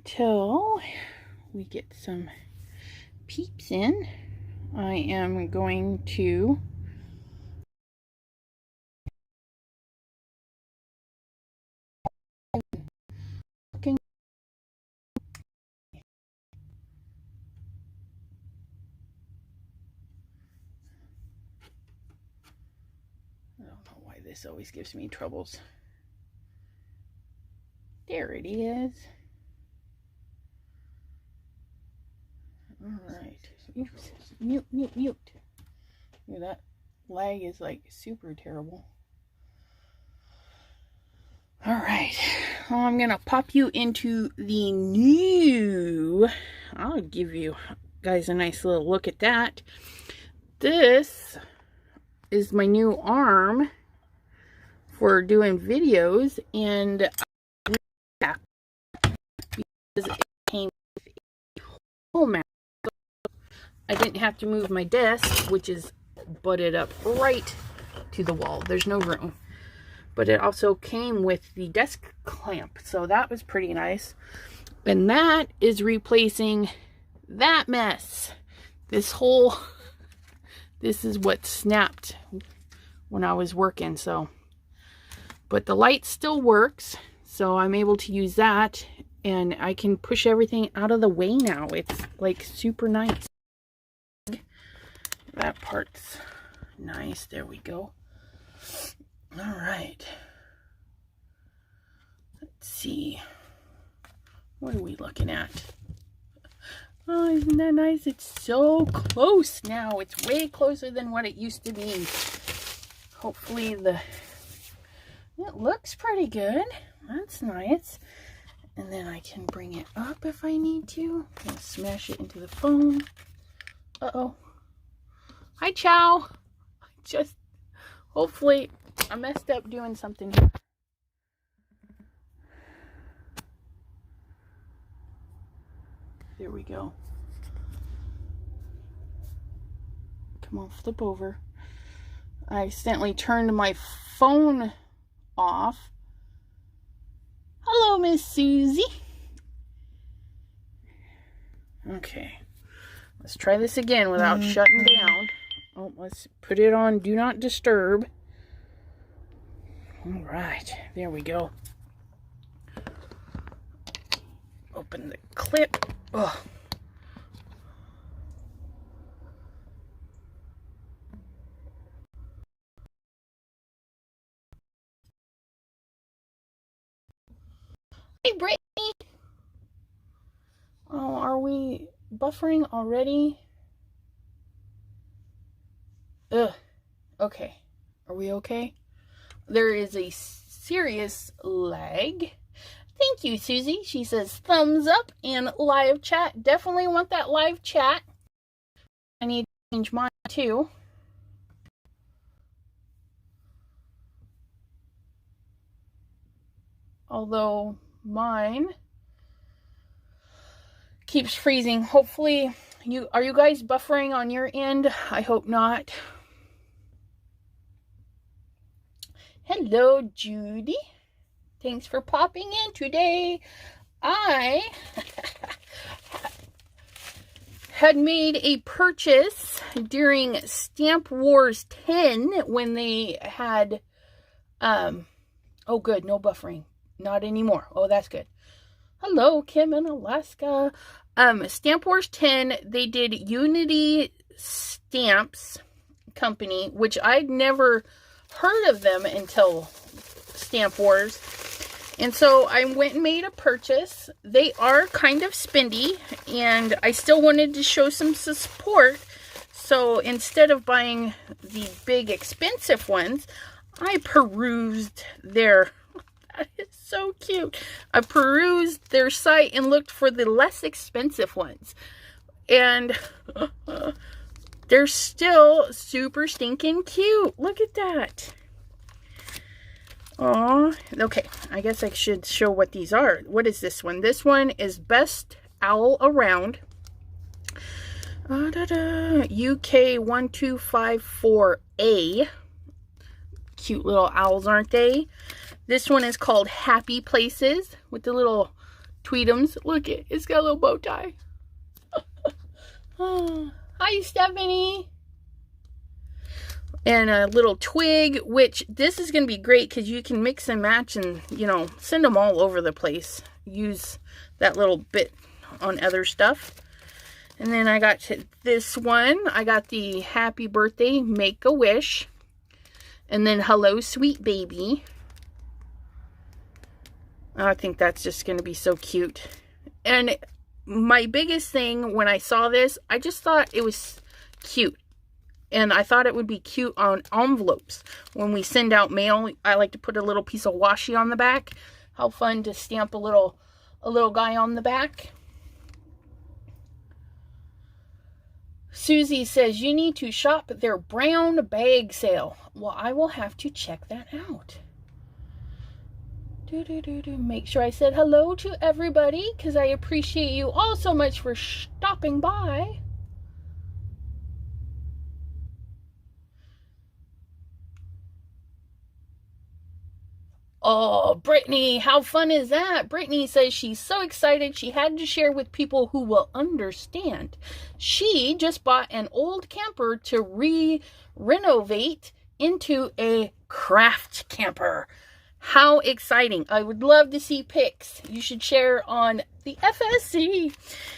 until we get some peeps in, I am going to this always gives me troubles. There it is. Alright. Oops. Mute. Yeah, that lag is like super terrible. Alright. Well, I'm gonna pop you into the new. I'll give you guys a nice little look at that. This is my new arm for doing videos, and because it came with a whole mount, I didn't have to move my desk, which is butted up right to the wall. There's no room. But it also came with the desk clamp, so that was pretty nice. And that is replacing that mess. This is what snapped when I was working, so. But the light still works, so I'm able to use that, and I can push everything out of the way now. It's like super nice. That part's nice. There we go. All right. Let's see. What are we looking at? Oh, isn't that nice? It's so close now. It's way closer than what it used to be. Hopefully it looks pretty good. That's nice. And then I can bring it up if I need to. And smash it into the phone. Uh-oh. Hi, Chow. Hopefully, I messed up doing something here. There we go. Come on, flip over. I accidentally turned my phone off. Hello, Miss Susie. Okay. Let's try this again without shutting down. Oh, let's put it on Do Not Disturb. All right. There we go. Open the clip. Oh. Hey, Brittany. Oh, are we buffering already? Ugh. Okay. Are we okay? There is a serious lag. Thank you, Susie. She says thumbs up and live chat. Definitely want that live chat. I need to change mine too. Although mine keeps freezing. Hopefully, are you guys buffering on your end? I hope not. Hello, Judy. Thanks for popping in today. I had made a purchase during Stamp Wars 10 when they had, oh good, no buffering. Not anymore. Oh, that's good. Hello, Kim in Alaska. Stamp Wars 10, they did Unity Stamps Company, which I'd never heard of them until Stamp Wars. And so I went and made a purchase. They are kind of spendy, and I still wanted to show some support. So instead of buying the big expensive ones, I perused their... That is so cute. I perused their site and looked for the less expensive ones. And they're still super stinking cute. Look at that. Aw. Okay, I guess I should show what these are. What is this one? This one is Best Owl Around. UK 1254A. Cute little owls, aren't they? This one is called Happy Places with the little Tweetums. Look, it's got a little bow tie. Hi, Stephanie. And a little twig, which this is going to be great because you can mix and match and, you know, send them all over the place. Use that little bit on other stuff. And then I got this one. I got the Happy Birthday Make-A-Wish. And then Hello Sweet Baby. I think that's just going to be so cute. And my biggest thing when I saw this, I just thought it was cute. And I thought it would be cute on envelopes. When we send out mail, I like to put a little piece of washi on the back. How fun to stamp a little guy on the back. Susie says, you need to shop their brown bag sale. Well, I will have to check that out. Make sure I said hello to everybody because I appreciate you all so much for stopping by. Oh, Brittany, how fun is that? Brittany says she's so excited she had to share with people who will understand. She just bought an old camper to renovate into a craft camper. How exciting. I would love to see pics. You should share on the FSC.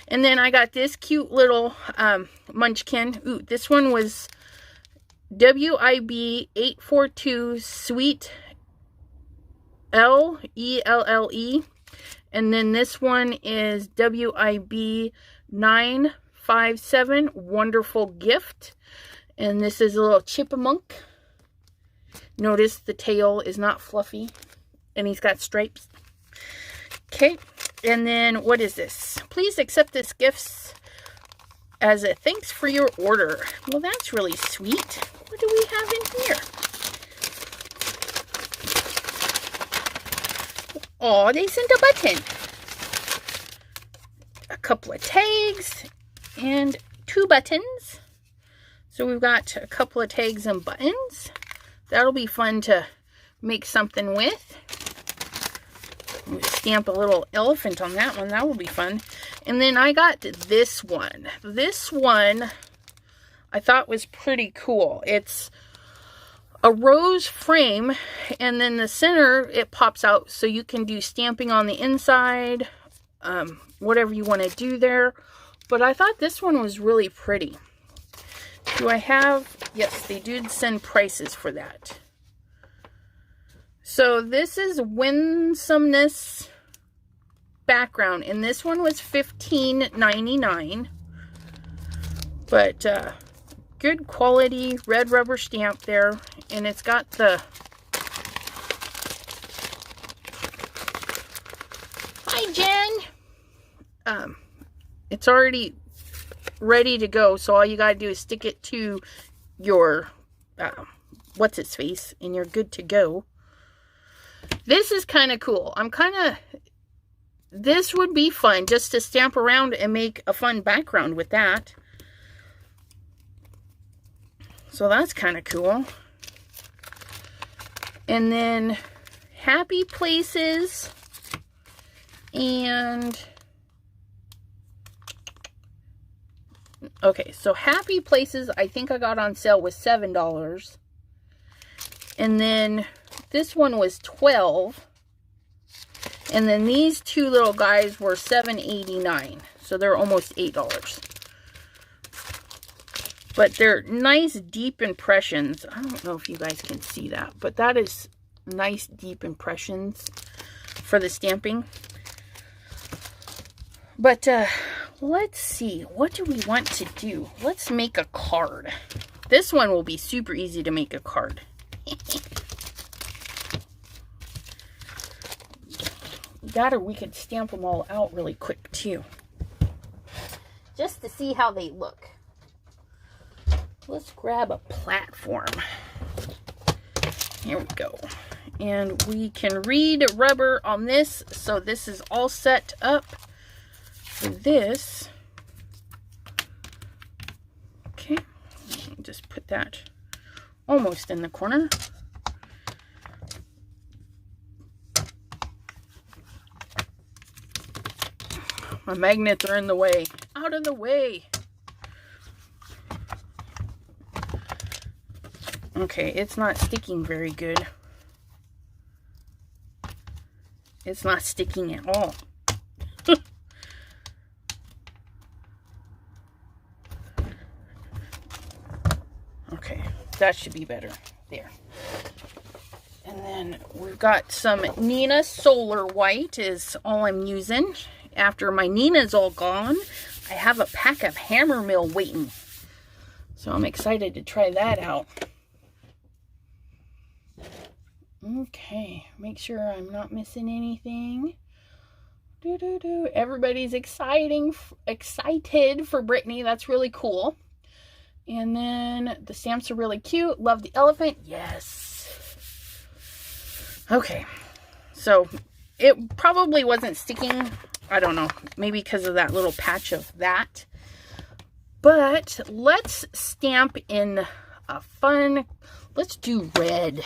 And then I got this cute little munchkin. Ooh, this one was WIB 842 Sweet L-E-L-L-E. And then this one is WIB 957 Wonderful Gift. And this is a little chipmunk. Notice the tail is not fluffy. And he's got stripes. Okay. And then what is this? Please accept this gift as a thanks for your order. Well, that's really sweet. What do we have in here? Oh, they sent a button. A couple of tags and 2 buttons. So we've got a couple of tags and buttons. That'll be fun to make something with. We'll stamp a little elephant on that one. That will be fun. And then I got this one. This one I thought was pretty cool. It's a rose frame, and then the center, it pops out so you can do stamping on the inside, whatever you want to do there. But I thought this one was really pretty. Do I have, yes, they did send prices for that. So this is Winsomeness background, and this one was $15.99. But good quality red rubber stamp there, and it's got the hi Jen. It's already ready to go, so all you gotta do is stick it to your what's its face, and you're good to go. This is kind of cool. This would be fun just to stamp around and make a fun background with that. So that's kind of cool. And then Happy Places and okay, so Happy Places I think I got on sale was $7. And then this one was $12. And then these 2 little guys were $7.89. So they're almost $8. But they're nice deep impressions. I don't know if you guys can see that, but that is nice deep impressions for the stamping. But let's see, what do we want to do? Let's make a card. This one will be super easy to make a card. That, or we could stamp them all out really quick too, just to see how they look. Let's grab a platform. Here we go. And we can read rubber on this, so this is all set up for this. Okay, just put that almost in the corner. My magnets are in the way. Out of the way. Okay, it's not sticking very good. It's not sticking at all. Okay, that should be better. There. And then we've got some Nina Solar White is all I'm using. After my Nina's all gone, I have a pack of Hammer Mill waiting. So I'm excited to try that out. Okay, make sure I'm not missing anything. Everybody's excited for Brittany. That's really cool. And then the stamps are really cute. Love the elephant. Yes. Okay. So it probably wasn't sticking. I don't know. Maybe because of that little patch of that. But let's stamp in a fun. Let's do red.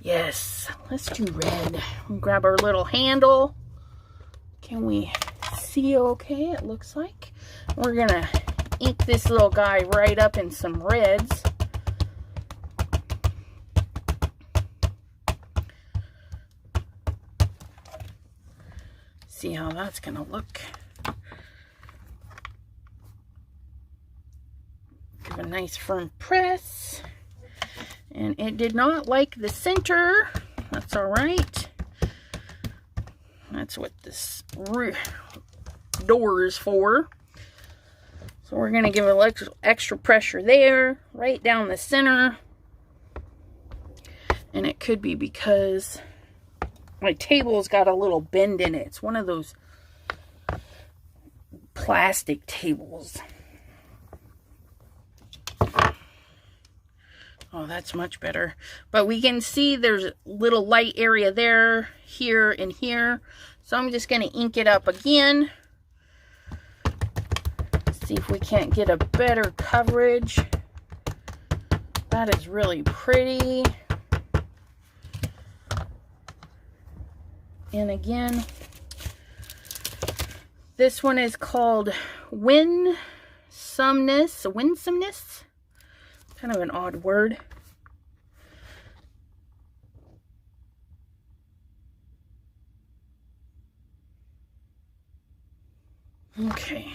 Yes. Let's do red. We'll grab our little handle. Can we see okay? It looks like. We're going to ink this little guy right up in some reds. See how that's going to look. Give a nice firm press. And it did not like the center. That's all right. That's what this door is for. So we're going to give a little extra pressure there, right down the center. And it could be because my table's got a little bend in it. It's one of those plastic tables. Oh, that's much better. But we can see there's a little light area there, here, and here. So I'm just going to ink it up again. See if we can't get a better coverage. That is really pretty. And again, this one is called Winsomeness. Winsomeness? Kind of an odd word. Okay.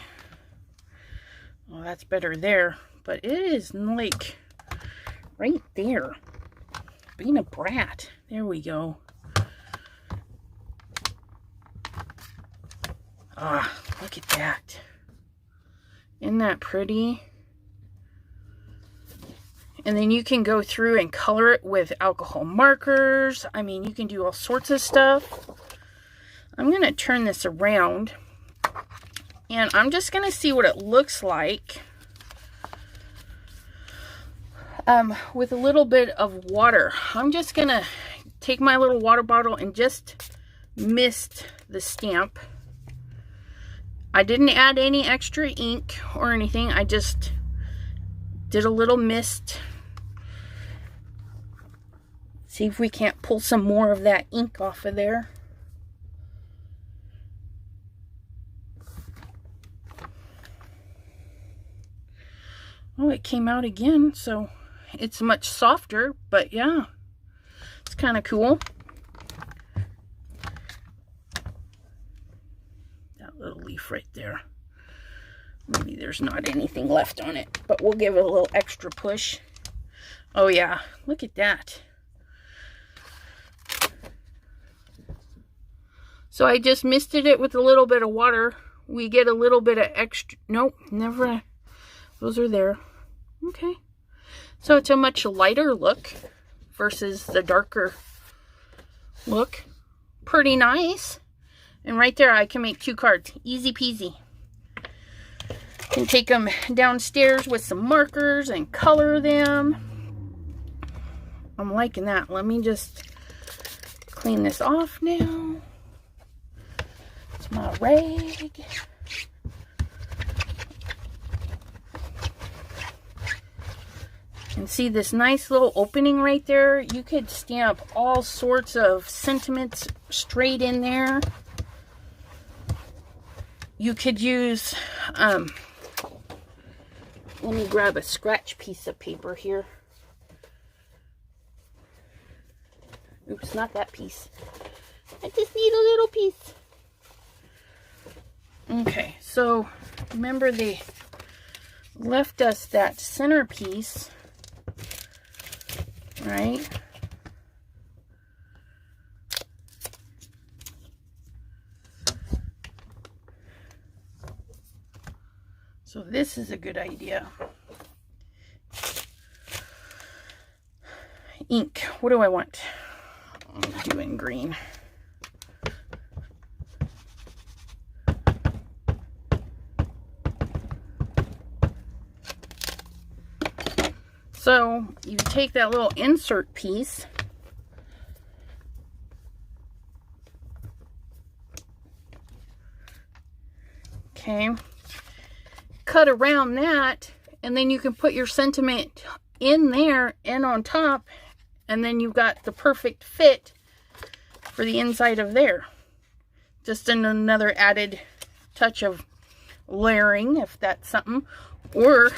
Well, that's better there, but it is like right there. Being a brat. There we go. Ah, look at that. Isn't that pretty? And then you can go through and color it with alcohol markers. I mean, you can do all sorts of stuff. I'm going to turn this around. And I'm just going to see what it looks like with a little bit of water. I'm just going to take my little water bottle and just mist the stamp. I didn't add any extra ink or anything. I just did a little mist. See if we can't pull some more of that ink off of there. Oh, it came out again, so it's much softer, but yeah, it's kind of cool. That little leaf right there. Maybe there's not anything left on it, but we'll give it a little extra push. Oh yeah, look at that. So I just misted it with a little bit of water. We get a little bit of extra, nope, never. Those are there. Okay. So it's a much lighter look versus the darker look. Pretty nice. And right there I can make 2 cards. Easy peasy. Can take them downstairs with some markers and color them. I'm liking that. Let me just clean this off now. It's my rag. And see this nice little opening right there? You could stamp all sorts of sentiments straight in there. you could use, let me grab a scratch piece of paper here. Oops, not that piece. I just need a little piece. Okay, so remember they left us that center piece, right? So this is a good idea. Ink, what do I want? I'm doing green. So you take that little insert piece, okay, cut around that, and then you can put your sentiment in there and on top, and then you've got the perfect fit for the inside of there. Just another added touch of layering, if that's something. Or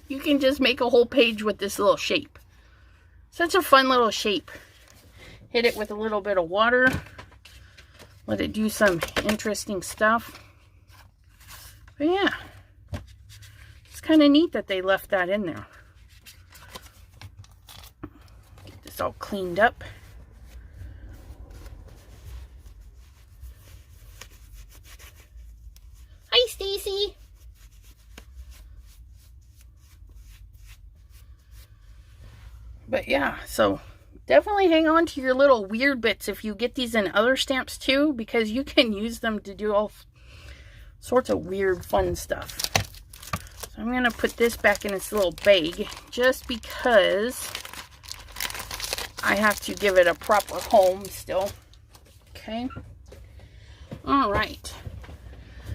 you can just make a whole page with this little shape. Such a fun little shape. Hit it with a little bit of water. Let it do some interesting stuff. But yeah, it's kind of neat that they left that in there. Get this all cleaned up. Hi, Stacy. But yeah, so definitely hang on to your little weird bits if you get these in other stamps too, because you can use them to do all sorts of weird fun stuff. So I'm going to put this back in its little bag just because I have to give it a proper home still. Okay. All right.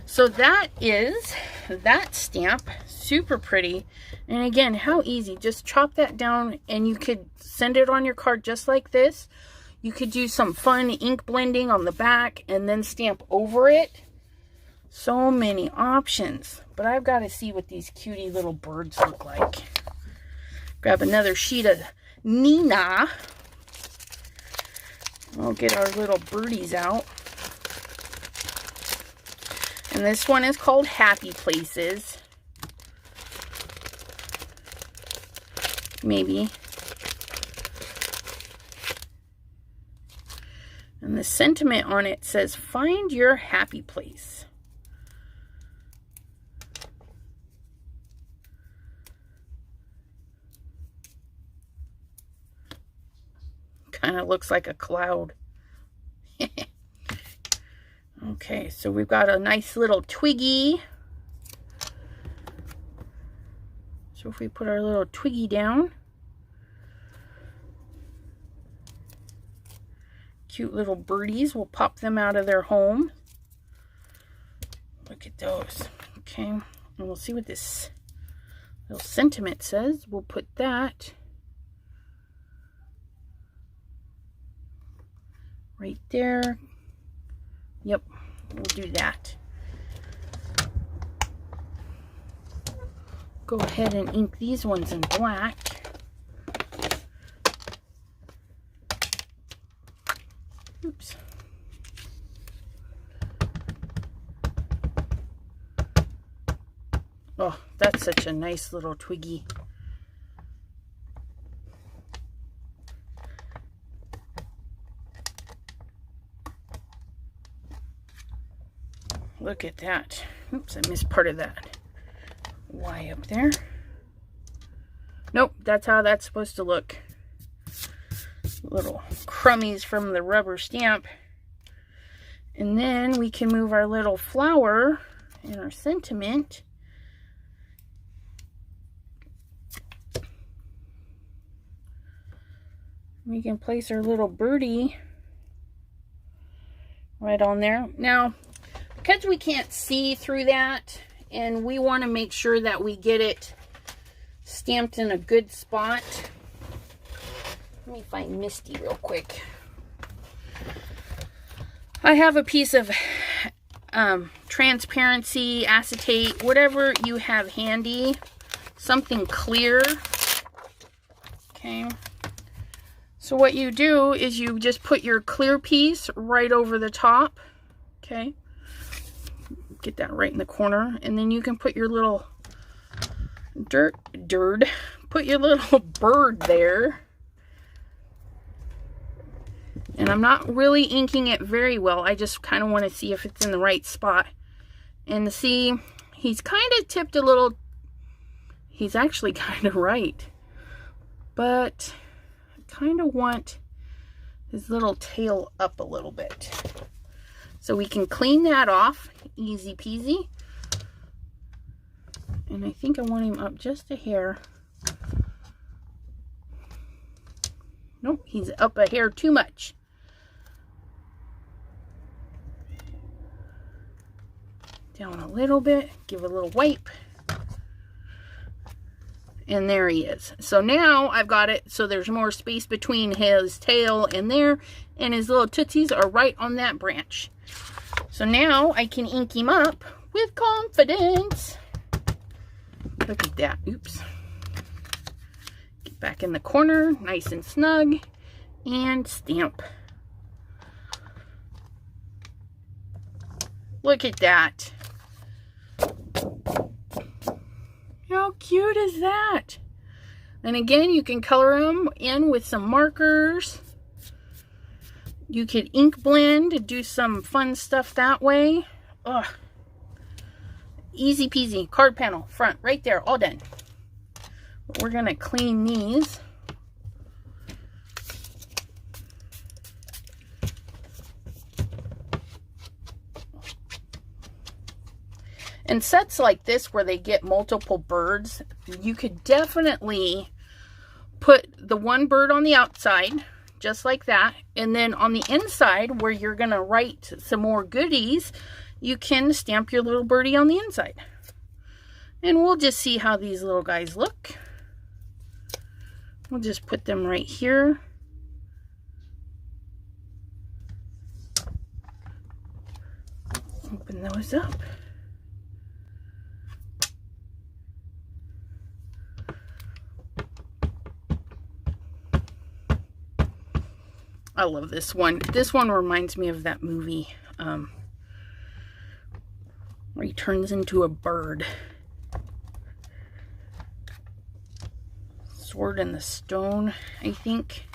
So that is that stamp. Super pretty. And again, how easy. Just chop that down and you could send it on your card just like this. You could do some fun ink blending on the back and then stamp over it. So many options. But I've got to see what these cutie little birds look like. Grab another sheet of Nina. We'll get our little birdies out. And this one is called Happy Places. Maybe. And the sentiment on it says, find your happy place. Kind of looks like a cloud. Okay, so we've got a nice little twiggy. So if we put our little twiggy down, cute little birdies, we'll pop them out of their home. Look at those. Okay, and we'll see what this little sentiment says. We'll put that right there. Yep, we'll do that. Go ahead and ink these ones in black. Oops. Oh, that's such a nice little twiggy. Look at that. Oops, I missed part of that Y up there. Nope, that's how that's supposed to look. Little crummies from the rubber stamp. And then we can move our little flower and our sentiment. We can place our little birdie right on there. Now, because we can't see through that, and we want to make sure that we get it stamped in a good spot. Let me find Misty real quick. I have a piece of transparency, acetate, whatever you have handy. Something clear. Okay. So what you do is you just put your clear piece right over the top. Okay. Get that right in the corner. And then you can put your little put your little bird there. And I'm not really inking it very well. I just kind of want to see if it's in the right spot. And see, he's kind of tipped a little. He's actually kind of right. But I kind of want his little tail up a little bit. So we can clean that off. Easy peasy. And I think I want him up just a hair. Nope, he's up a hair too much. Down a little bit, give it a little wipe. And there he is. So now I've got it so there's more space between his tail and there, and his little tootsies are right on that branch. So now I can ink him up with confidence. Look at that. Oops. Get back in the corner, nice and snug, and stamp. Look at that. How cute is that? And again, you can color them in with some markers. You could ink blend to do some fun stuff that way. Ugh. Easy peasy. Card panel, front, right there, all done. We're going to clean these. And sets like this where they get multiple birds, you could definitely put the one bird on the outside, just like that. And then on the inside, where you're going to write some more goodies, you can stamp your little birdie on the inside. And we'll just see how these little guys look. We'll just put them right here. Open those up. I love this one. This one reminds me of that movie where he turns into a bird. Sword in the Stone, I think.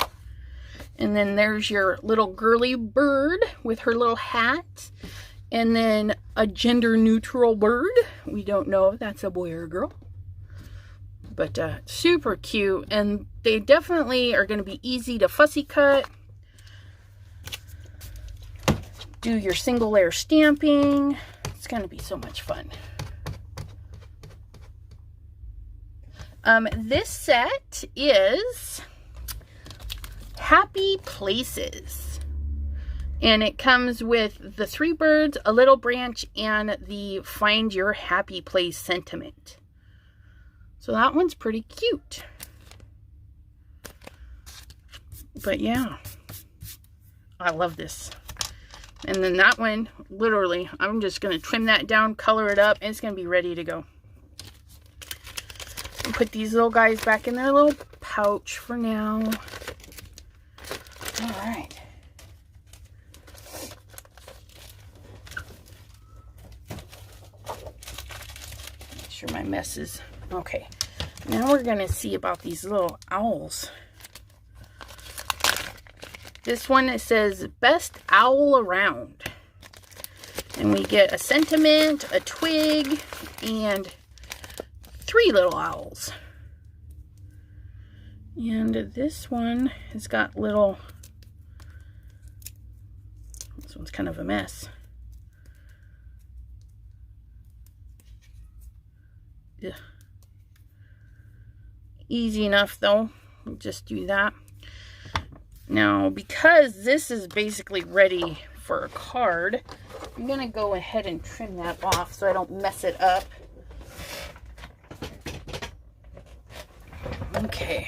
And then there's your little girly bird with her little hat. And then a gender neutral bird. We don't know if that's a boy or a girl. But super cute. And they definitely are going to be easy to fussy cut. Do your single layer stamping. It's going to be so much fun. This set is Happy Places. And it comes with the 3 birds, a little branch, and the Find Your Happy Place sentiment. So that one's pretty cute. But yeah, I love this. And then that one, literally, I'm just going to trim that down, color it up, and it's going to be ready to go. And put these little guys back in their little pouch for now. Alright. Make sure my mess is... Okay. Now we're going to see about these little owls. This one, it says, Best Owl Around. And we get a sentiment, a twig, and 3 little owls. And this one has got little... This one's kind of a mess. Ugh. Easy enough, though. We'll just do that. Now, because this is basically ready for a card, I'm going to go ahead and trim that off so I don't mess it up. Okay.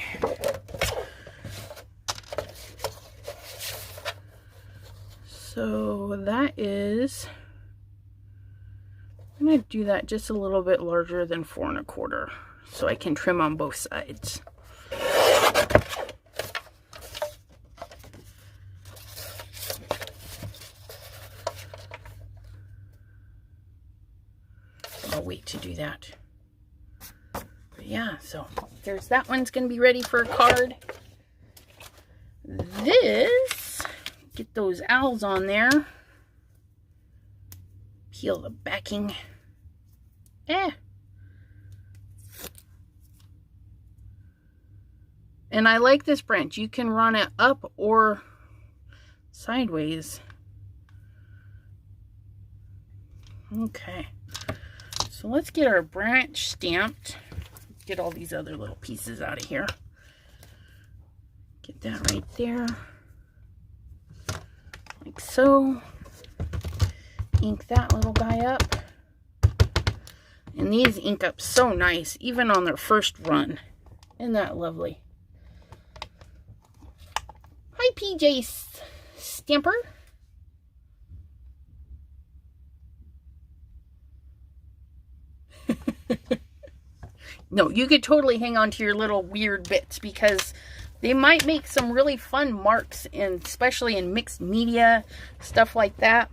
So that is I'm going to do that just a little bit larger than 4 1/4 so I can trim on both sides. I'll wait to do that. But yeah, so there's that one's going to be ready for a card. This, get those owls on there. Peel the backing. And I like this branch. You can run it up or sideways. Okay. So let's get our branch stamped. Get all these other little pieces out of here. Get that right there. Like so. Ink that little guy up. And these ink up so nice, even on their first run. Isn't that lovely? Hi, PJ Stamper. No, you could totally hang on to your little weird bits because they might make some really fun marks, especially in mixed media, stuff like that.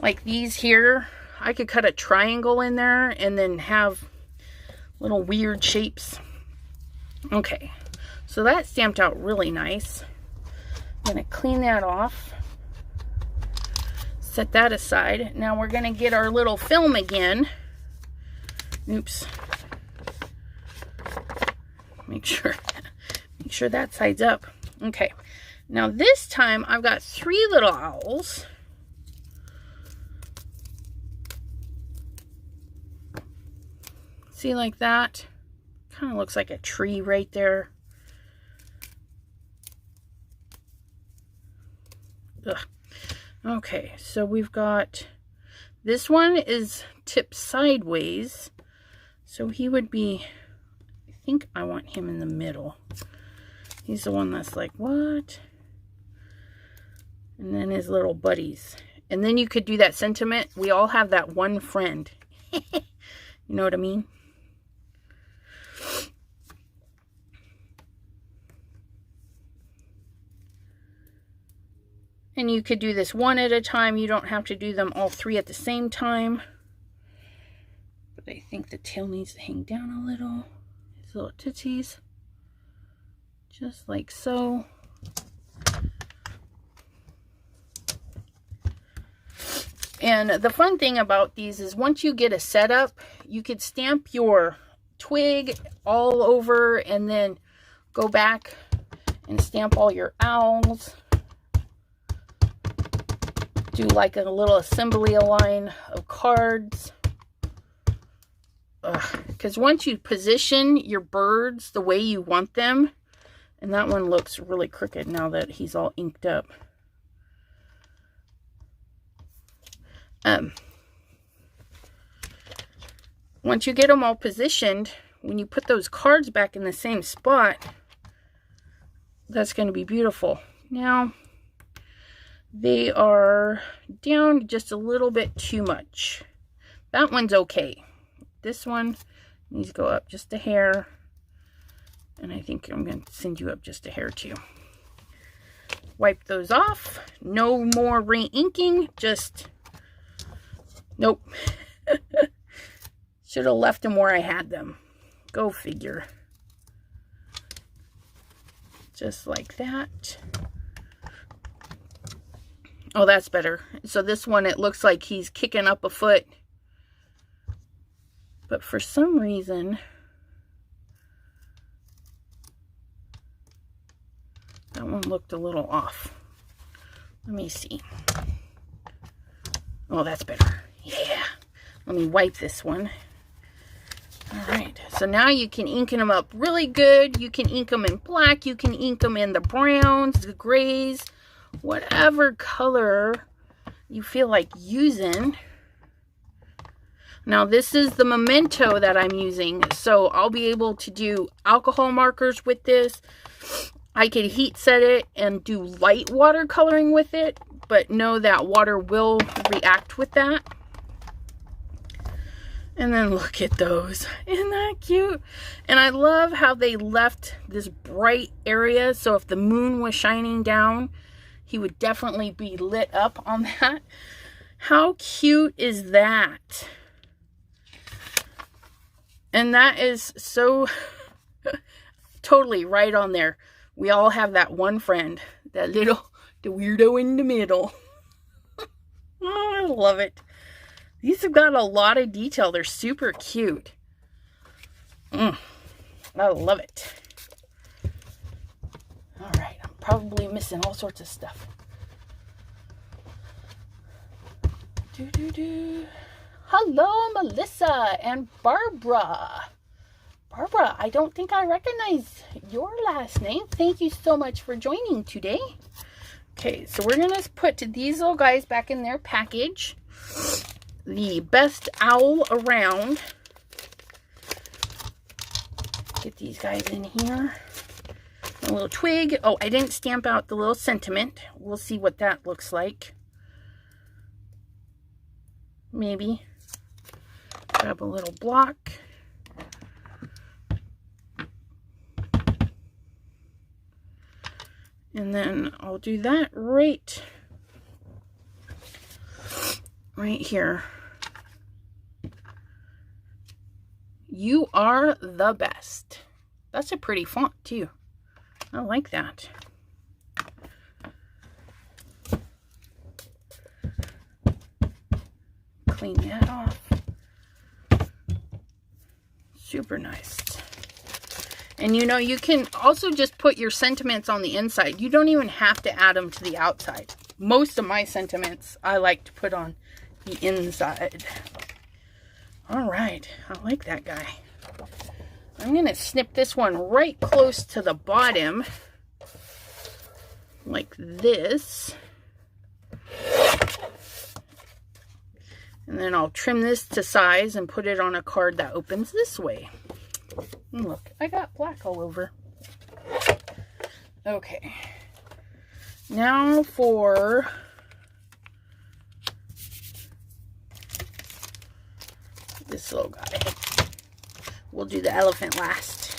Like these here, I could cut a triangle in there and then have little weird shapes. Okay, so that stamped out really nice. I'm going to clean that off. Set that aside. Now we're going to get our little film again. Oops. Make sure that side's up. Okay. Now this time I've got 3 little owls. See, like that? Kind of looks like a tree right there. Ugh. Okay, so we've got, this one is tipped sideways. So he would be, I think I want him in the middle. He's the one that's like, what? And then his little buddies. And then you could do that sentiment. We all have that one friend. You know what I mean? And you could do this one at a time. You don't have to do them all 3 at the same time. But I think the tail needs to hang down a little. His little tootsies. Just like so. And the fun thing about these is once you get a setup, you could stamp your twig all over and then go back and stamp all your owls. Do like a little assembly line of cards. Because once you position your birds the way you want them, and that one looks really crooked now that he's all inked up. Once you get them all positioned, when you put those cards back in the same spot, that's going to be beautiful. Now, they are down just a little bit too much. That one's okay. This one needs to go up just a hair. And I think I'm going to send you up just a hair too. Wipe those off. No more re-inking. Just, nope. Should have left them where I had them. Go figure. Just like that. Oh, that's better. So this one, it looks like he's kicking up a foot. But for some reason, that one looked a little off. Let me see. Oh, that's better. Yeah. Let me wipe this one. All right. So now you can ink them up really good. You can ink them in black. You can ink them in the browns, the grays, whatever color you feel like using. Now this is the Memento that I'm using, so I'll be able to do alcohol markers with this. I could heat set it and do light watercoloring with it, but know that water will react with that. And then look at those. Isn't that cute? And I love how they left this bright area. So if the moon was shining down, he would definitely be lit up on that. How cute is that? And that is so totally right on there. We all have that one friend, the weirdo in the middle. Oh, I love it. These have got a lot of detail. They're super cute. I love it. All right, I'm probably missing all sorts of stuff. Hello, Melissa and Barbara. Barbara, I don't think I recognize your last name. Thank you so much for joining today. Okay, so we're going to put these little guys back in their package. The best owl around. Get these guys in here. A little twig. Oh, I didn't stamp out the little sentiment. We'll see what that looks like. Maybe. Grab a little block. And then I'll do that right here. You are the best. That's a pretty font too. I like that. Clean that off. Super nice. And you know, you can also just put your sentiments on the inside. You don't even have to add them to the outside. Most of my sentiments I like to put on the inside. All right, I like that guy. I'm going to snip this one right close to the bottom, like this. And then I'll trim this to size and put it on a card that opens this way. And look, I got black all over. Okay. Now for this little guy. We'll do the elephant last.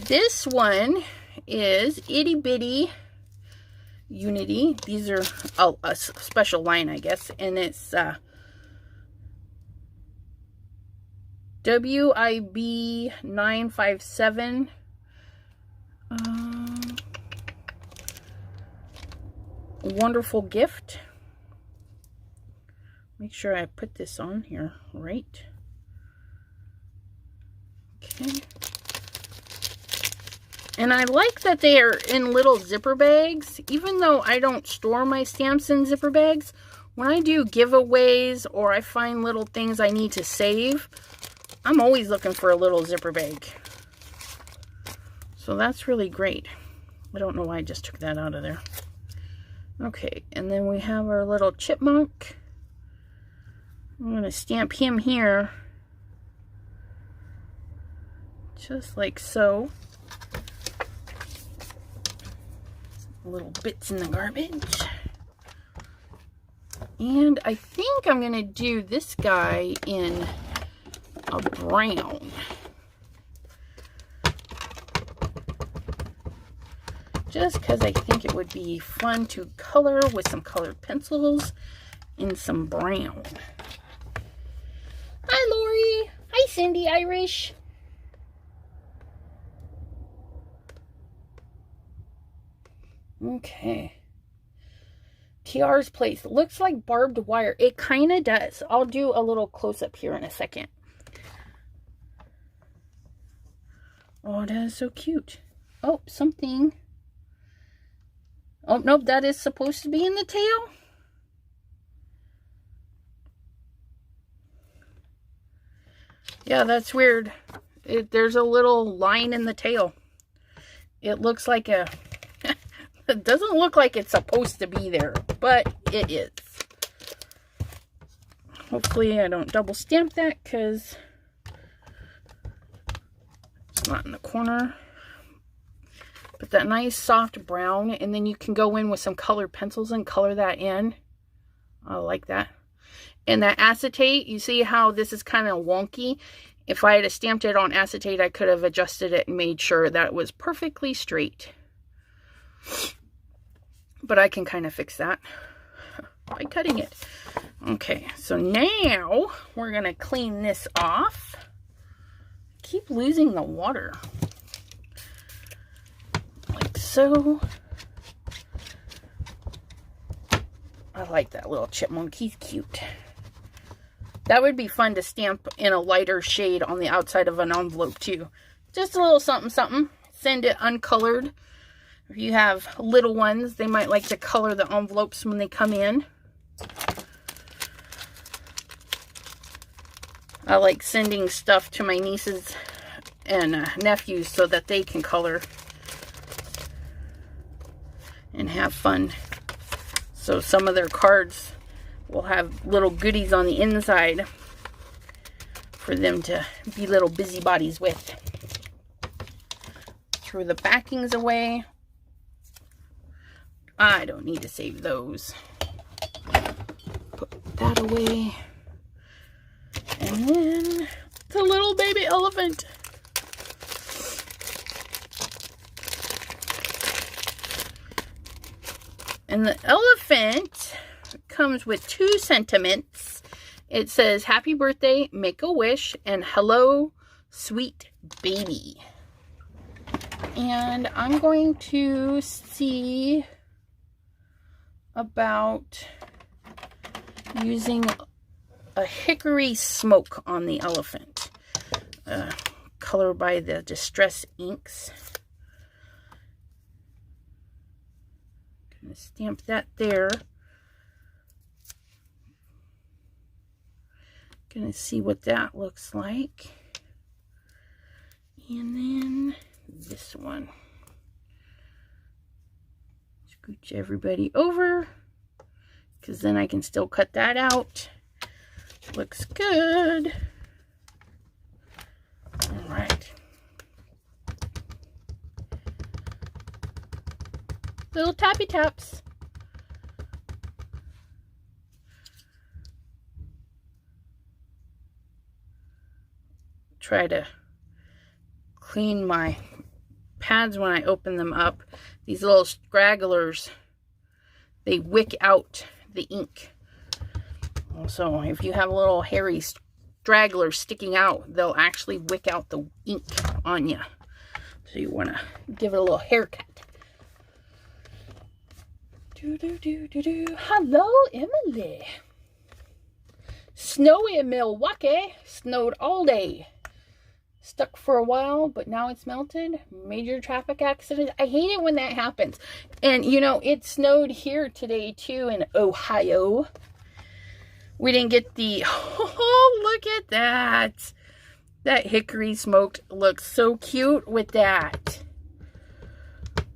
This one is Itty Bitty Unity. These are a special line, I guess. And it's WIB 957. Wonderful gift. Make sure I put this on here right. Okay. And I like that they are in little zipper bags. Even though I don't store my stamps in zipper bags, when I do giveaways or I find little things I need to save, I'm always looking for a little zipper bag. So that's really great. I don't know why I just took that out of there. Okay, and then we have our little chipmunk. I'm going to stamp him here. Just like so. Little bits in the garbage. And I think I'm going to do this guy in a brown. Just because I think it would be fun to color with some colored pencils in some brown. Hi, Lori. Hi, Cindy Irish. Okay. TR's place. Looks like barbed wire. It kind of does. I'll do a little close-up here in a second. Oh, that is so cute. Oh, something. Oh, nope, that is supposed to be in the tail. Yeah, that's weird. There's a little line in the tail. It looks like a... It doesn't look like it's supposed to be there, but it is. Hopefully I don't double stamp that because it's not in the corner. But that nice soft brown, and then you can go in with some colored pencils and color that in. I like that. And that acetate, you see how this is kind of wonky? If I had stamped it on acetate, I could have adjusted it and made sure that it was perfectly straight. But I can kind of fix that by cutting it. Okay, so now we're going to clean this off. Keep losing the water. Like so. I like that little chipmunk. He's cute. That would be fun to stamp in a lighter shade on the outside of an envelope too. Just a little something, something. Send it uncolored. If you have little ones, they might like to color the envelopes when they come in. I like sending stuff to my nieces and nephews so that they can color and have fun. So some of their cards will have little goodies on the inside for them to be little busybodies with. Throw the backings away. I don't need to save those. Put that away. And then the little baby elephant. And the elephant comes with 2 sentiments. It says, happy birthday, make a wish, and hello, sweet baby. And I'm going to see about using a hickory smoke on the elephant. Color by the Distress Inks. Gonna stamp that there. Gonna see what that looks like. And then this one. Scooch everybody over, because then I can still cut that out. Looks good. All right. Little tappy taps. Try to clean my pads when I open them up. These little stragglers, they wick out the ink. So if you have a little hairy straggler sticking out, they'll actually wick out the ink on you. So you want to give it a little haircut. Hello, Emily. Snowy in Milwaukee. Snowed all day. Stuck for a while, but now it's melted. Major traffic accident. I hate it when that happens. And, you know, it snowed here today, too, in Ohio. We didn't get the... Oh, look at that. That hickory smoked looks so cute with that.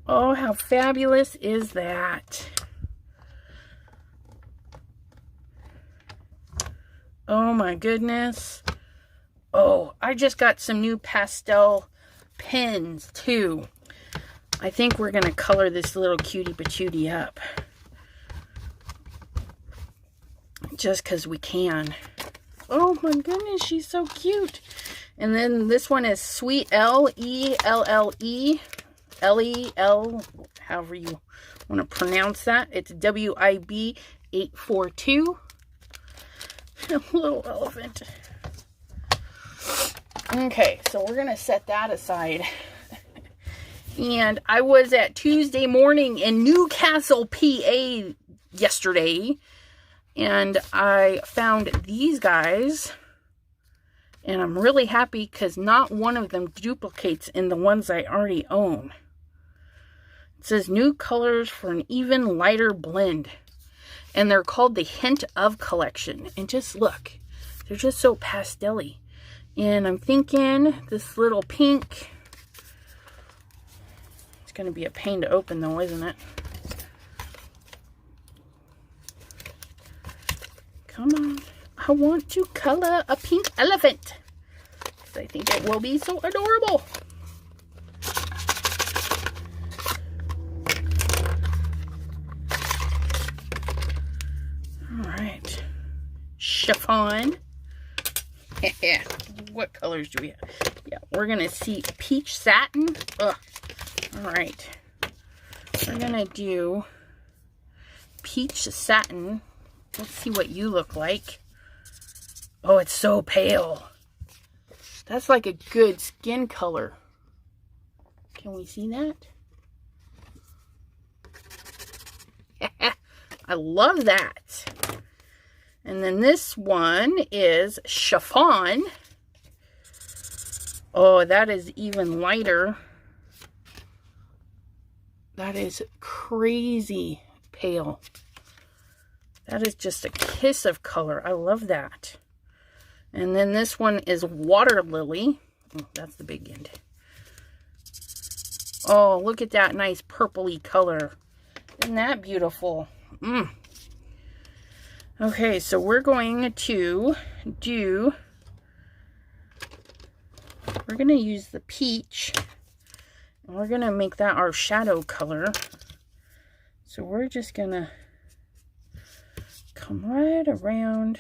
Oh, how fabulous is that? Oh, my goodness. Oh, I just got some new pastel pens, too. I think we're going to color this little cutie patootie up. Just because we can. Oh, my goodness, she's so cute. And then this one is Sweet L-E-L-L-E. L-E-L, however you want to pronounce that. It's W-I-B 842. A little elephant. Okay, so we're going to set that aside. And I was at Tuesday morning in Newcastle, PA yesterday. And I found these guys. And I'm really happy because not one of them duplicates in the ones I already own. It says new colors for an even lighter blend. And they're called the Hint of Collection. And just look, they're just so pastel-y. And I'm thinking this little pink. It's going to be a pain to open though, isn't it? Come on. I want to color a pink elephant. Because I think it will be so adorable. Alright. chiffon. What colors do we have? Yeah, we're going to see peach satin. Ugh. All right. We're going to do peach satin. Let's see what you look like. Oh, it's so pale. That's like a good skin color. Can we see that? I love that. And then this one is chiffon. Oh, that is even lighter. That is crazy pale. That is just a kiss of color. I love that. And then this one is water lily. Oh, that's the big end. Oh, look at that nice purpley color. Isn't that beautiful? Okay, so we're going to do, we're going to use the peach, and we're going to make that our shadow color. So we're just going to come right around.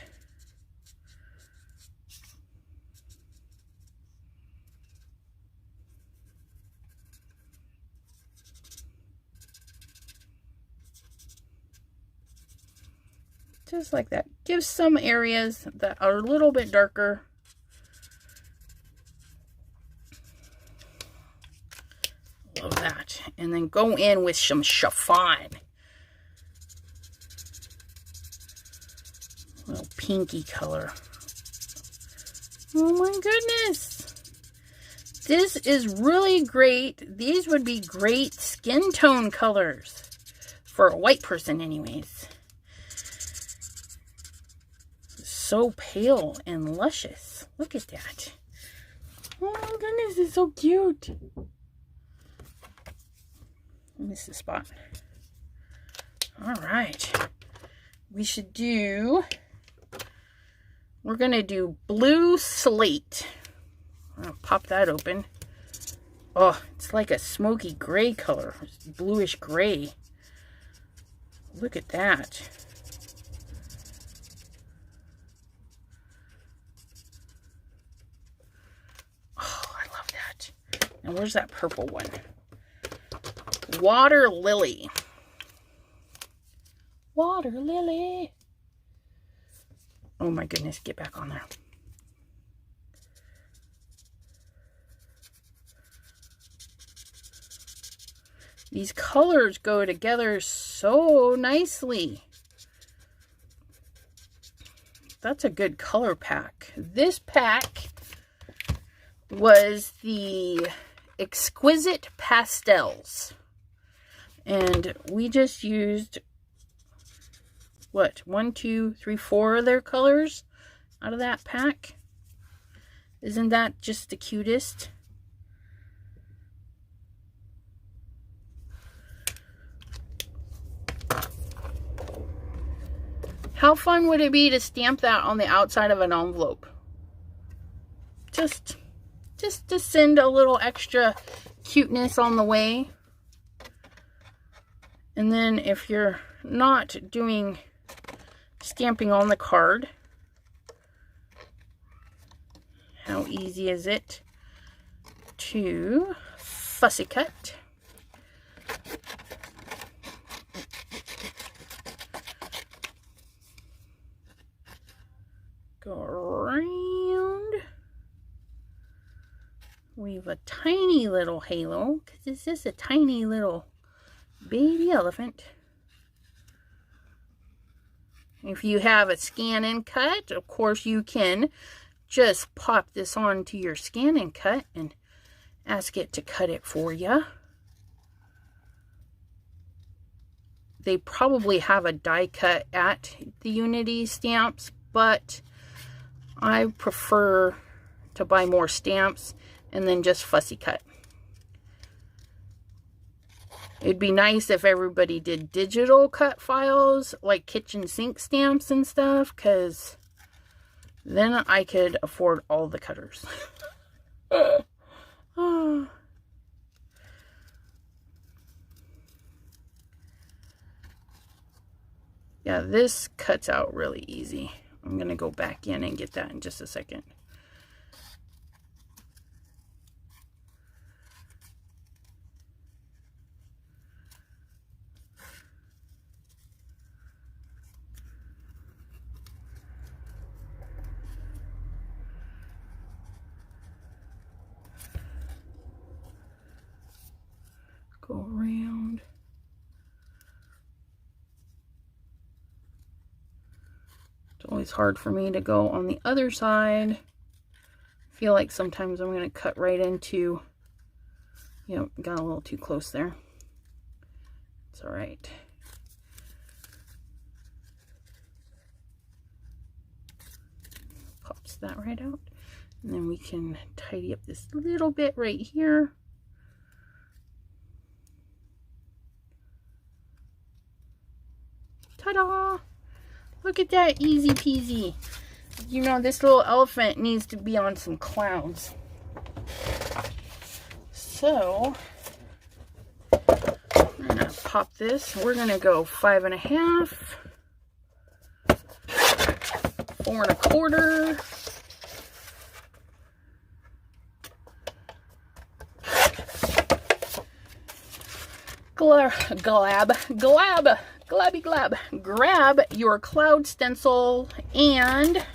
Just like that. Give some areas that are a little bit darker. Love that. And then go in with some chiffon. A little pinky color. Oh my goodness. This is really great. These would be great skin tone colors. For a white person anyways. So pale and luscious. Look at that. Oh my goodness, it's so cute. Miss the spot. All right. We should do, we're going to do blue slate. I'll pop that open. Oh, it's like a smoky gray color. It's bluish gray. Look at that. And where's that purple one? Water lily. Water lily. Oh my goodness, get back on there. These colors go together so nicely. That's a good color pack. This pack was the Exquisite Pastels, and we just used what, 1, 2, 3, 4 of their colors out of that pack. Isn't that just the cutest? How fun would it be to stamp that on the outside of an envelope? Just to send a little extra cuteness on the way. And then if you're not doing stamping on the card, how easy is it to fussy cut? Go around. Weave a tiny little halo, because it's just a tiny little baby elephant. If you have a scan and cut, of course you can just pop this onto your scan and cut and ask it to cut it for you. They probably have a die cut at the Unity stamps, but I prefer to buy more stamps and then just fussy cut. It'd be nice if everybody did digital cut files, like kitchen sink stamps and stuff, because then I could afford all the cutters. Yeah, this cuts out really easy. I'm going to go back in and get that in just a second. Go around. It's always hard for me to go on the other side. I feel like sometimes I'm going to cut right into, got a little too close there. It's all right. Pops that right out. And then we can tidy up this little bit right here. Ta-da! Look at that, easy peasy. This little elephant needs to be on some clouds. So, I'm gonna pop this. We're gonna go 5 1/2, 4 1/4. Glabby glab. Grab your cloud stencil, and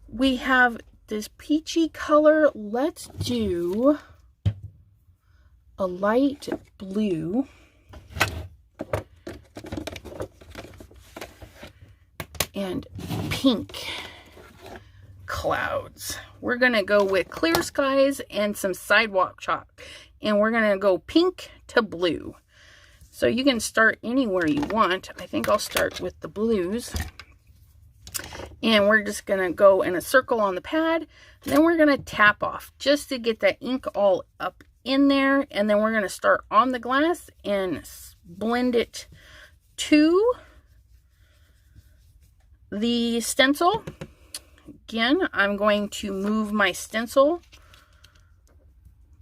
we have this peachy color. Let's do a light blue. And pink clouds. We're going to go with clear skies and some sidewalk chalk. And we're going to go pink to blue. So you can start anywhere you want. I think I'll start with the blues. And we're just going to go in a circle on the pad. Then we're going to tap off just to get that ink all up in there. And then we're going to start on the glass and blend it to the stencil. Again, I'm going to move my stencil.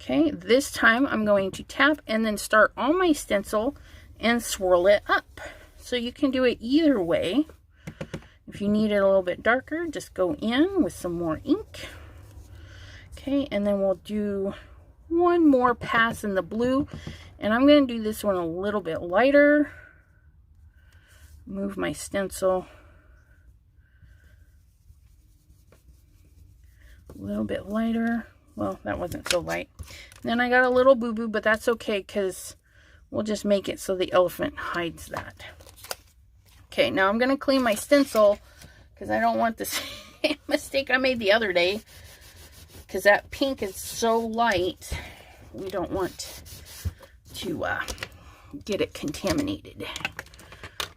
Okay, this time I'm going to tap and then start on my stencil and swirl it up. So you can do it either way. If you need it a little bit darker, just go in with some more ink. Okay, and then we'll do one more pass in the blue. And I'm going to do this one a little bit lighter. Move my stencil a little bit lighter. Well, that wasn't so light. And then I got a little boo-boo, but that's okay because we'll just make it so the elephant hides that. Okay, now I'm going to clean my stencil because I don't want the same mistake I made the other day. Because that pink is so light, we don't want to get it contaminated.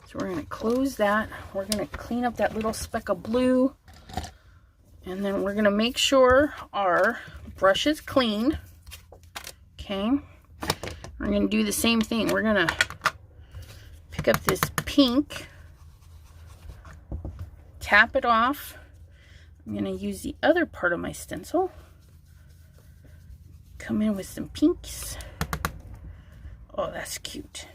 So we're going to close that. We're going to clean up that little speck of blue. And then we're going to make sure our brush is clean. Okay. We're going to do the same thing. We're going to pick up this pink, tap it off. I'm going to use the other part of my stencil. Come in with some pinks. Oh, that's cute.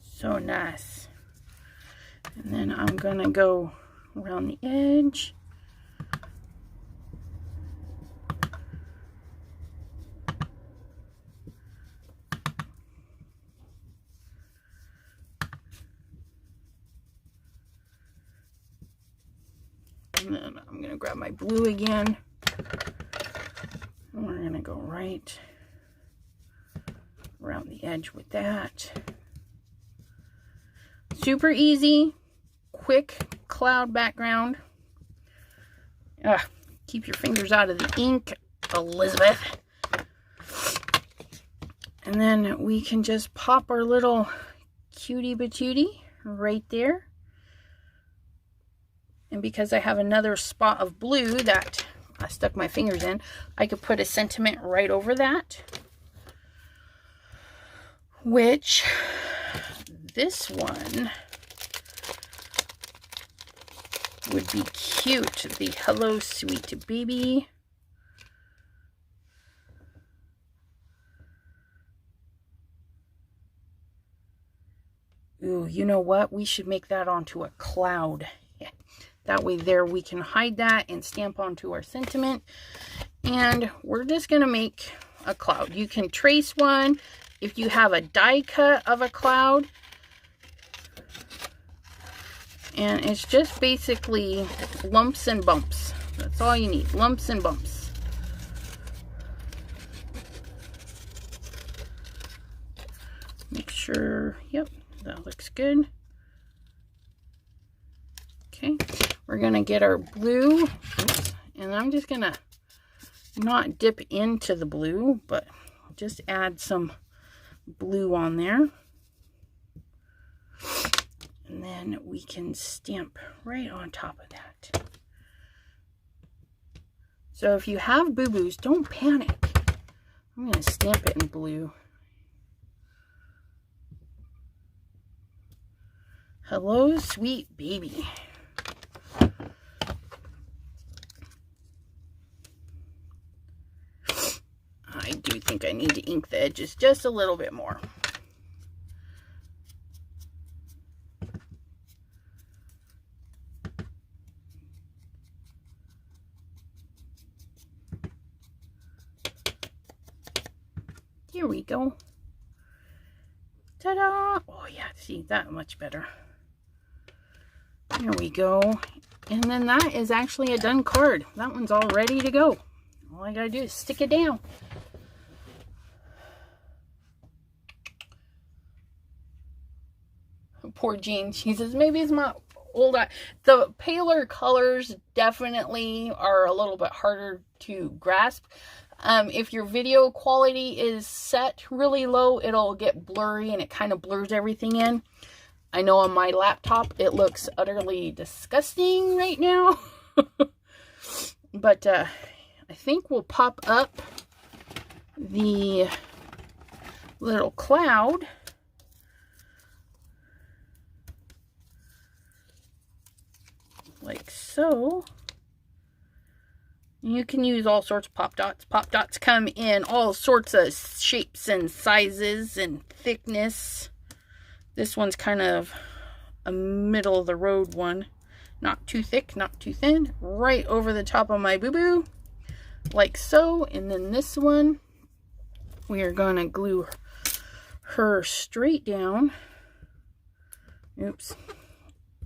So nice. And then I'm going to go around the edge. And then I'm going to grab my blue again. And we're going to go right around the edge with that. Super easy, quick cloud background. Keep your fingers out of the ink, Elizabeth. And then we can just pop our little cutie patootie right there. And because I have another spot of blue that I stuck my fingers in, I could put a sentiment right over that. Which, this one would be cute. The Hello Sweet Baby. Ooh, you know what? We should make that onto a cloud. Yeah. That way there we can hide that and stamp onto our sentiment. And we're just going to make a cloud. You can trace one if you have a die cut of a cloud. And it's just basically lumps and bumps. That's all you need, lumps and bumps. Make sure, yep, that looks good. Okay, we're gonna get our blue. Oops, and I'm just gonna not dip into the blue, but just add some blue on there. And then we can stamp right on top of that. So if you have boo-boos, don't panic. I'm going to stamp it in blue. Hello, sweet baby. I do think I need to ink the edges just a little bit more. Here we go. Ta-da! Oh yeah, see, that much better. There we go. And then that is actually a done card. That one's all ready to go. All I gotta do is stick it down. Poor Jean. She says, maybe it's my old eye. The paler colors definitely are a little bit harder to grasp. If your video quality is set really low, it'll get blurry and it kind of blurs everything in. I know on my laptop it looks utterly disgusting right now. But I think we'll pop up the little cloud. Like so. You can use all sorts of pop dots. Pop dots come in all sorts of shapes and sizes and thickness. This one's kind of a middle of the road one. Not too thick, not too thin. Right over the top of my boo-boo. Like so. And then this one, we are going to glue her straight down. Oops.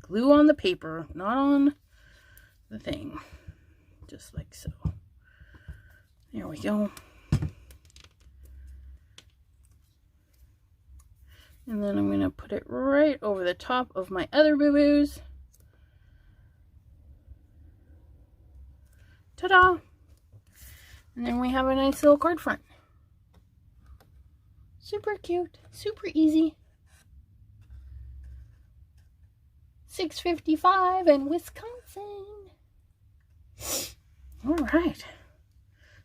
Glue on the paper, not on the thing. Just like so. There we go. And then I'm going to put it right over the top of my other boo-boos. Ta-da! And then we have a nice little card front. Super cute. Super easy. 6:55 in Wisconsin. All right.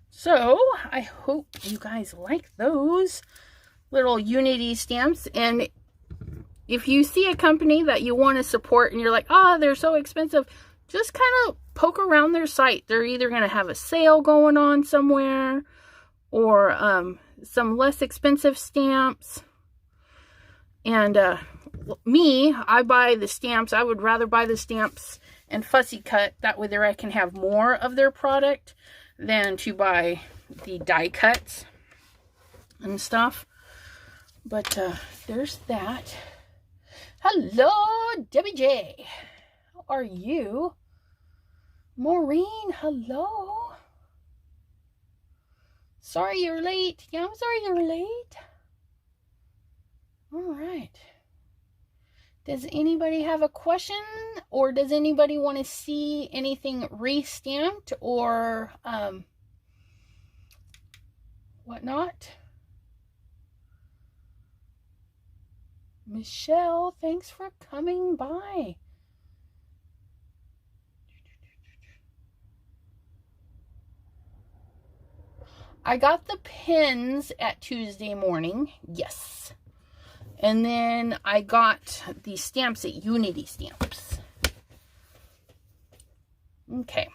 So I hope you guys like those little Unity stamps. And if you see a company that you want to support and you're like, oh, they're so expensive, just kind of poke around their site. They're either going to have a sale going on somewhere or some less expensive stamps. And me, I buy the stamps. I would rather buy the stamps and fussy cut. That way there I can have more of their product than to buy the die cuts and stuff. But there's that. Hello, Debbie J. How are you? Maureen, hello. Sorry you're late. Yeah, I'm sorry you're late. All right. Does anybody have a question, or does anybody want to see anything re-stamped or whatnot? Michelle, thanks for coming by. I got the pins at Tuesday morning. Yes. And then I got the stamps at Unity Stamps. Okay.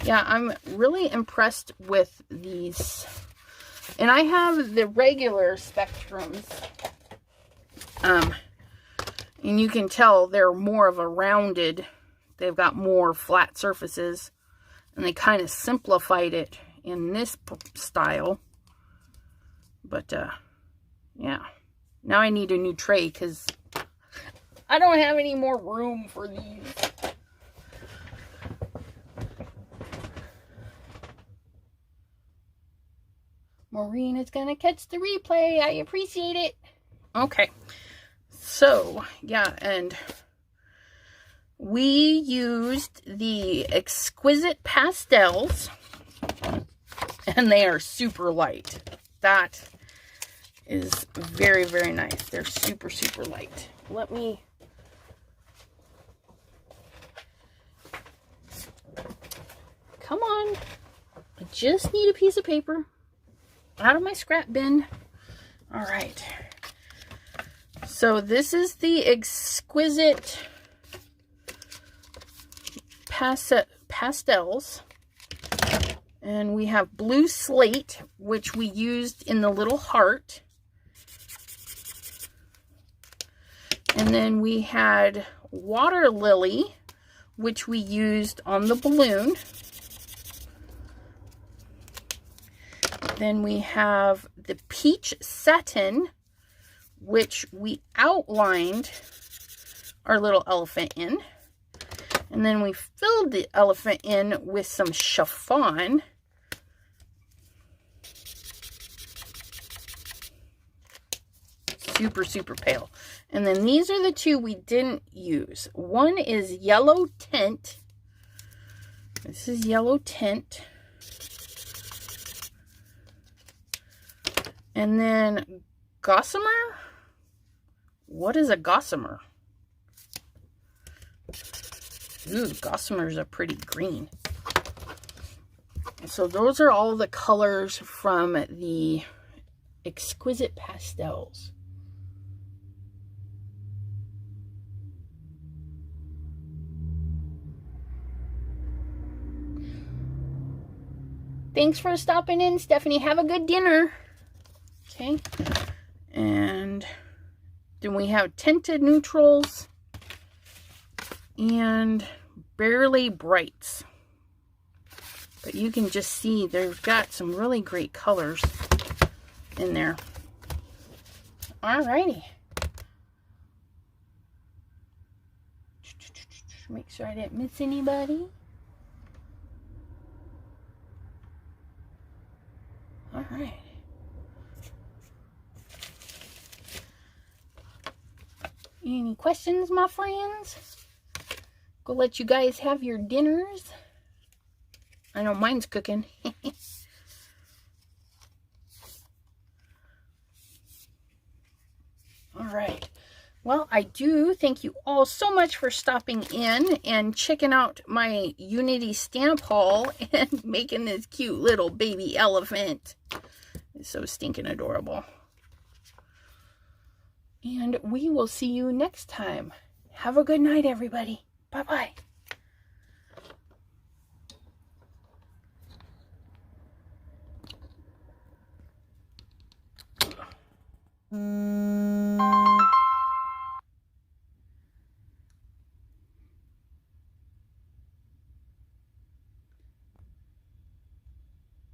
Yeah, I'm really impressed with these. And I have the regular Spectrums. And you can tell they're more of a rounded, they've got more flat surfaces. And they kind of simplified it in this style. But, yeah. Now I need a new tray because I don't have any more room for these. Maureen is going to catch the replay. I appreciate it. Okay. So, yeah, and we used the Exquisite Pastels, and they are super light. That is very, very nice. They're super, super light. Let me... Come on. I just need a piece of paper out of my scrap bin. All right. So this is the Exquisite Pastels. And we have Blue Slate, which we used in the little heart. And then we had Water Lily, which we used on the balloon. Then we have the Peach Satin, which we outlined our little elephant in. And then we filled the elephant in with some chiffon. Super, super pale. And then these are the two we didn't use. One is Yellow Tint. This is Yellow Tint. And then Gossamer. What is a Gossamer? Ooh, Gossamers are pretty green. So those are all the colors from the Exquisite Pastels. Thanks for stopping in, Stephanie. Have a good dinner. Okay. And then we have Tinted Neutrals and Barely Brights. But you can just see they've got some really great colors in there. Alrighty. Make sure I didn't miss anybody. Alright. Any questions, my friends? Go let you guys have your dinners. I know mine's cooking. Alright. Well, I do thank you all so much for stopping in and checking out my Unity stamp haul and making this cute little baby elephant. It's so stinking adorable. And we will see you next time. Have a good night, everybody. Bye-bye.